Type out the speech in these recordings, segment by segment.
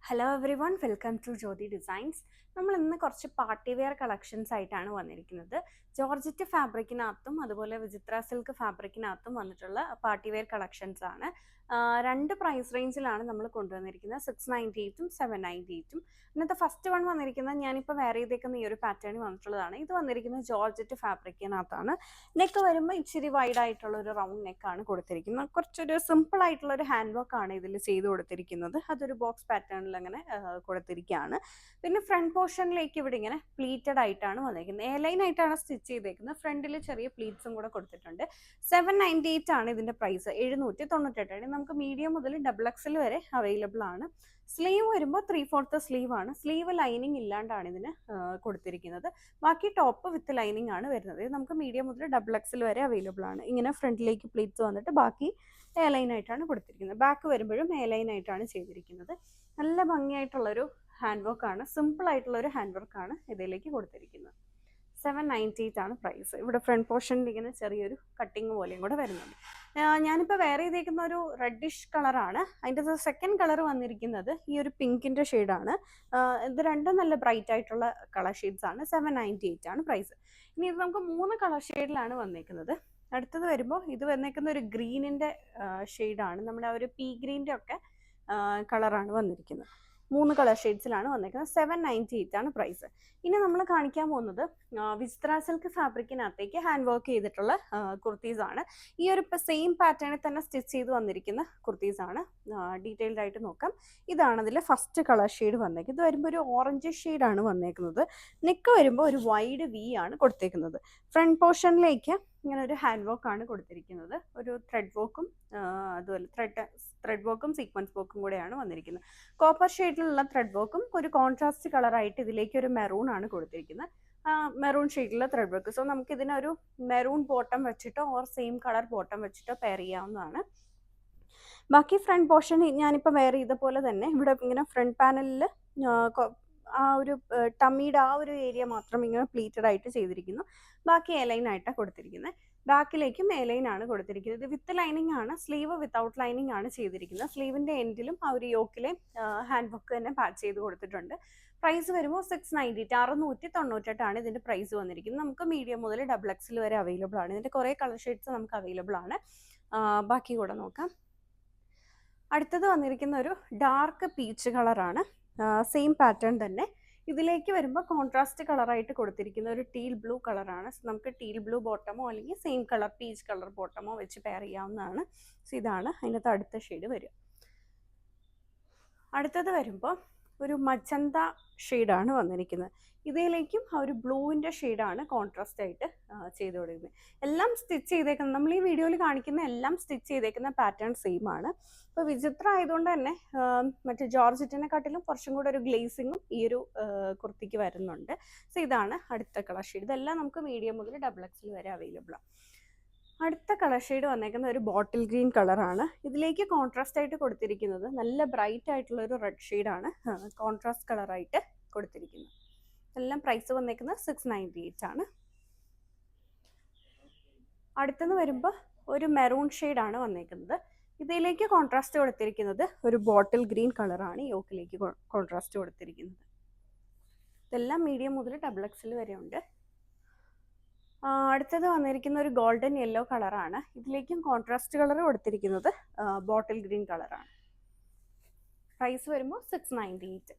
Hello everyone, welcome to Jyothi designs. നമ്മൾ ഇന്ന് കുറച്ച് പാർട്ടി വെയർ കളക്ഷൻസ് ആയിട്ടാണ് വന്നിരിക്കുന്നത്. ജോർജറ്റ് ഫാബ്രിക്കിനകത്തും അതുപോലെ വിചിത്ര സിൽക്ക് ഫാബ്രിക്കിനകത്തും വന്നിട്ടുള്ള പാർട്ടി വെയർ കളക്ഷൻസ് ആണ്. രണ്ട് പ്രൈസ് റേഞ്ചിലാണ് നമ്മൾ കൊണ്ടുവന്നിരിക്കുന്നത്, 698ഉം 798ഉം. ഇന്നത്തെ ഫസ്റ്റ് വൺ വന്നിരിക്കുന്നത് ഞാനിപ്പോൾ വേറെ ചെയ്തേക്കുന്ന ഈ ഒരു പാറ്റേൺ വന്നിട്ടുള്ളതാണ്. ഇത് വന്നിരിക്കുന്നത് ജോർജറ്റ് ഫാബ്രിക്കിനകത്താണ്. നെക്ക് വരുമ്പോൾ ഇച്ചിരി വൈഡ് ആയിട്ടുള്ള ഒരു റൗണ്ട് നെക്കാണ് കൊടുത്തിരിക്കുന്നത്. കുറച്ചൊരു സിമ്പിൾ ആയിട്ടുള്ള ഒരു ഹാൻഡ് വർക്ക് ആണ് ഇതിൽ ചെയ്ത് കൊടുത്തിരിക്കുന്നത്. അതൊരു ബോക്സ് പാറ്റേണിൽ അങ്ങനെ കൊടുത്തിരിക്കുകയാണ്. പിന്നെ ഫ്രണ്ട് പോർഷനിലേക്ക് ഇവിടെ ഇങ്ങനെ പ്ലീറ്റഡ് ആയിട്ടാണ് വന്നിരിക്കുന്നത്. എ ലൈൻ ആയിട്ടാണ് സ്റ്റിച്ച് ചെയ്തേക്കുന്നത്. ഫ്രണ്ടിൽ ചെറിയ പ്ലീറ്റ്സും കൂടെ കൊടുത്തിട്ടുണ്ട്. 798 ആണ് ഇതിന്റെ പ്രൈസ്, 798. നമുക്ക് മീഡിയം മുതൽ ഡബിൾ എക്സൽ വരെ അവൈലബിൾ ആണ്. സ്ലീവ് വരുമ്പോൾ 3/4 സ്ലീവ് ആണ്. സ്ലീവ് ലൈനിങ് ഇല്ലാണ്ടാണ് ഇതിന് കൊടുത്തിരിക്കുന്നത്. ബാക്കി ടോപ്പ് വിത്ത് ലൈനിങ് ആണ് വരുന്നത്. ഇത് നമുക്ക് മീഡിയം മുതൽ ഡബിൾ എക്സൽ വരെ അവൈലബിൾ ആണ്. ഇങ്ങനെ ഫ്രണ്ടിലേക്ക് പ്ലീറ്റ്സ് വന്നിട്ട് ബാക്കി എ ലൈൻ ആയിട്ടാണ് കൊടുത്തിരിക്കുന്നത്. ബാക്ക് വരുമ്പോഴും എ ലൈൻ ആയിട്ടാണ് ചെയ്തിരിക്കുന്നത്. നല്ല ഭംഗിയായിട്ടുള്ളൊരു ഹാൻഡ് വർക്ക് ആണ്, സിമ്പിൾ ആയിട്ടുള്ള ഒരു ഹാൻഡ് വർക്ക് ആണ് ഇതിലേക്ക് കൊടുത്തിരിക്കുന്നത്. 798 ആണ് പ്രൈസ്. ഇവിടെ ഫ്രണ്ട് പോർഷനിൽ ഇങ്ങനെ ചെറിയൊരു കട്ടിങ് പോലെയും കൂടെ വരുന്നുണ്ട്. ഞാനിപ്പോൾ വെയർ ചെയ്തേക്കുന്ന ഒരു റെഡിഷ് കളറാണ്. അതിൻ്റെ സെക്കൻഡ് കളർ വന്നിരിക്കുന്നത് ഈ ഒരു പിങ്കിൻ്റെ ഷെയ്ഡാണ്. ഇത് രണ്ടും നല്ല ബ്രൈറ്റ് ആയിട്ടുള്ള കളർ ഷെയ്ഡ്സ് ആണ്. 798 ആണ് പ്രൈസ്. ഇനി ഇത് നമുക്ക് 3 കളർ ഷെയ്ഡിലാണ് വന്നേക്കുന്നത്. അടുത്തത് വരുമ്പോൾ ഇത് വന്നേക്കുന്ന ഒരു ഗ്രീനിൻ്റെ ഷെയ്ഡാണ്. നമ്മുടെ ആ ഒരു പീ ഗ്രീൻ്റെ ഒക്കെ കളറാണ് വന്നിരിക്കുന്നത്. 3 കളർ ഷെയ്ഡ്സിലാണ് വന്നിരിക്കുന്നത്. 798 ആണ് പ്രൈസ്. ഇനി നമ്മൾ കാണിക്കാൻ പോകുന്നത് വിചിത്ര സിൽക്ക് ഫാബ്രിക്കിനകത്തേക്ക് ഹാൻഡ് വർക്ക് ചെയ്തിട്ടുള്ള കുർത്തീസ് ആണ്. ഈ ഒരു സെയിം പാറ്റേണിൽ തന്നെ സ്റ്റിച്ച് ചെയ്ത് വന്നിരിക്കുന്ന കുർത്തീസ് ആണ്. ഡീറ്റെയിൽഡ് ആയിട്ട് നോക്കാം. ഇതാണ് അതിൽ ഫസ്റ്റ് കളർ ഷെയ്ഡ് വന്നേക്കുന്നത്. ഇത് വരുമ്പോൾ ഒരു ഓറഞ്ച് ഷെയ്ഡാണ് വന്നേക്കുന്നത്. നെക്ക് വരുമ്പോൾ ഒരു വൈഡ് വി ആണ് കൊടുത്തേക്കുന്നത്. ഫ്രണ്ട് പോർഷനിലേക്ക് ഇങ്ങനെ ഒരു ഹാൻഡ് വർക്ക് ആണ് കൊടുത്തിരിക്കുന്നത്. ഒരു ത്രെഡ് വർക്കും അതുപോലെ ത്രെഡ് വർക്കും സീക്വൻസ് വർക്കും കൂടെയാണ് വന്നിരിക്കുന്നത്. കോപ്പർ ഷെയ്ഡിലുള്ള ത്രെഡ് വർക്കും ഒരു കോൺട്രാസ്റ്റ് കളറായിട്ട് ഇതിലേക്ക് ഒരു മെറൂൺ ആണ് കൊടുത്തിരിക്കുന്നത്. മെറൂൺ ഷെയ്ഡിലുള്ള ത്രെഡ് വർക്ക്. സോ നമുക്ക് ഇതിനൊരു മെറൂൺ ബോട്ടം വെച്ചിട്ടോ ഓർ സെയിം കളർ ബോട്ടം വെച്ചിട്ടോ പെയർ ചെയ്യാവുന്നതാണ്. ബാക്കി ഫ്രണ്ട് പോർഷൻ ഞാനിപ്പോൾ വെയർ ചെയ്ത പോലെ തന്നെ ഇവിടെ ഇങ്ങനെ ഫ്രണ്ട് പാനലിൽ ആ ഒരു ടമ്മിയുടെ ആ ഒരു ഏരിയ മാത്രം ഇങ്ങനെ പ്ലീറ്റഡ് ആയിട്ട് ചെയ്തിരിക്കുന്നു. ബാക്കി എ ലൈൻ ആയിട്ടാണ് കൊടുത്തിരിക്കുന്നത്. ബാക്കിലേക്കും എ ലൈൻ ആണ് കൊടുത്തിരിക്കുന്നത്. ഇത് വിത്ത് ലൈനിങ് ആണ്. സ്ലീവ് വിത്തൗട്ട് ലൈനിങ് ആണ് ചെയ്തിരിക്കുന്നത്. സ്ലീവിന്റെ എൻഡിലും ആ ഒരു യോക്കിലെ ഹാൻഡ് വർക്ക് തന്നെ പാച്ച് ചെയ്ത് കൊടുത്തിട്ടുണ്ട്. പ്രൈസ് വരുമ്പോൾ 698, 698 ഇതിന്റെ പ്രൈസ് വന്നിരിക്കുന്നത്. നമുക്ക് മീഡിയം മുതൽ ഡബിൾ എക്സിൽ വരെ അവൈലബിൾ ആണ്. ഇതിന്റെ കുറേ കളർ ഷെയ്ഡ്സ് നമുക്ക് അവൈലബിൾ ആണ്. ബാക്കി കൂടെ നോക്കാം. അടുത്തത് വന്നിരിക്കുന്ന ഒരു ഡാർക്ക് പീച്ച് കളറാണ്. സെയിം പാറ്റേൺ തന്നെ. ഇതിലേക്ക് വരുമ്പോൾ കോൺട്രാസ്റ്റ് കളറായിട്ട് കൊടുത്തിരിക്കുന്ന ഒരു ടീൽ ബ്ലൂ കളറാണ്. നമുക്ക് ടീൽ ബ്ലൂ ബോട്ടമോ അല്ലെങ്കിൽ സെയിം കളർ പീച്ച് കളർ ബോട്ടമോ വെച്ച് പെയർ ചെയ്യാവുന്നതാണ്. സോ ഇതാണ് അതിനകത്ത് അടുത്ത ഷെയ്ഡ് വരിക. അടുത്തത് വരുമ്പോൾ ഒരു മജന്ത ഷെയ്ഡാണ് വന്നിരിക്കുന്നത്. ഇതിലേക്കും ആ ഒരു ബ്ലൂവിൻ്റെ ഷെയ്ഡാണ് കോൺട്രാസ്റ്റ് ആയിട്ട് ചെയ്ത് കൊടുക്കുന്നത്. എല്ലാം സ്റ്റിച്ച് ചെയ്തേക്കുന്നത്, നമ്മൾ ഈ വീഡിയോയിൽ കാണിക്കുന്ന എല്ലാം സ്റ്റിച്ച് ചെയ്തേക്കുന്ന പാറ്റേൺ സെയിം ആണ്. ഇപ്പോൾ വിചിത്ര ആയതുകൊണ്ട് തന്നെ മറ്റേ ജോർജറ്റിനെക്കാട്ടിലും കുറച്ചും കൂടെ ഒരു ഗ്ലേസിങ്ങും ഈ ഒരു കുർത്തിക്ക് വരുന്നുണ്ട്. സോ ഇതാണ് അടുത്ത കളർ ഷെയ്ഡ്. ഇതെല്ലാം നമുക്ക് മീഡിയം മുതൽ ഡബിൾ എക്സിൽ വരെ അവൈലബിൾ ആണ്. അടുത്ത കളർ ഷെയ്ഡ് വന്നേക്കുന്ന ഒരു ബോട്ടിൽ ഗ്രീൻ കളറാണ്. ഇതിലേക്ക് കോൺട്രാസ്റ്റ് ആയിട്ട് കൊടുത്തിരിക്കുന്നത് നല്ല ബ്രൈറ്റ് ആയിട്ടുള്ള ഒരു റെഡ് ഷെയ്ഡാണ് കോൺട്രാസ്റ്റ് കളറായിട്ട് കൊടുത്തിരിക്കുന്നത്. എല്ലാം പ്രൈസ് വന്നേക്കുന്നത് 698 ആണ്. അടുത്തെന്ന് വരുമ്പോൾ ഒരു മെറൂൺ ഷെയ്ഡാണ് വന്നേക്കുന്നത്. ഇതിലേക്ക് കോൺട്രാസ്റ്റ് കൊടുത്തിരിക്കുന്നത് ഒരു ബോട്ടിൽ ഗ്രീൻ കളറാണ്. യോക്കിലേക്ക് കോൺട്രാസ്റ്റ് കൊടുത്തിരിക്കുന്നത്. ഇതെല്ലാം മീഡിയം മുതൽ ഡബിൾ എക്സിൽ വരെ ഉണ്ട്. അടുത്തത് വന്നിരിക്കുന്ന ഒരു ഗോൾഡൻ യെല്ലോ കളറാണ്. ഇതിലേക്കും കോൺട്രാസ്റ്റ് കളർ കൊടുത്തിരിക്കുന്നത് ബോട്ടിൽ ഗ്രീൻ കളറാണ്. പ്രൈസ് വരുമ്പോൾ 698.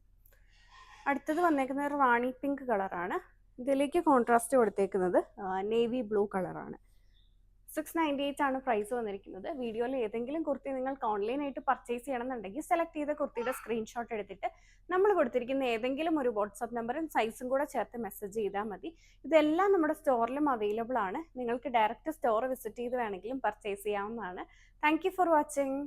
അടുത്തത് വന്നേക്കുന്ന ഒരു റാണി പിങ്ക് കളറാണ്. ഇതിലേക്ക് കോൺട്രാസ്റ്റ് കൊടുത്തേക്കുന്നത് നേവി ബ്ലൂ കളറാണ്. 698 ആണ് പ്രൈസ് വന്നിരിക്കുന്നത്. വീഡിയോയിൽ ഏതെങ്കിലും കുർത്തി നിങ്ങൾക്ക് ഓൺലൈനായിട്ട് പർച്ചേസ് ചെയ്യണമെന്നുണ്ടെങ്കിൽ സെലക്ട് ചെയ്ത കുർത്തിയുടെ സ്ക്രീൻഷോട്ട് എടുത്തിട്ട് നമ്മൾ കൊടുത്തിരിക്കുന്ന ഏതെങ്കിലും ഒരു വാട്സാപ്പ് നമ്പറും സൈസും കൂടെ ചേർത്ത് മെസ്സേജ് ചെയ്താൽ മതി. ഇതെല്ലാം നമ്മുടെ സ്റ്റോറിലും അവൈലബിൾ ആണ്. നിങ്ങൾക്ക് ഡയറക്റ്റ് സ്റ്റോർ വിസിറ്റ് ചെയ്ത് വേണമെങ്കിലും പർച്ചേസ് ചെയ്യാവുന്നതാണ്. Thank you for watching.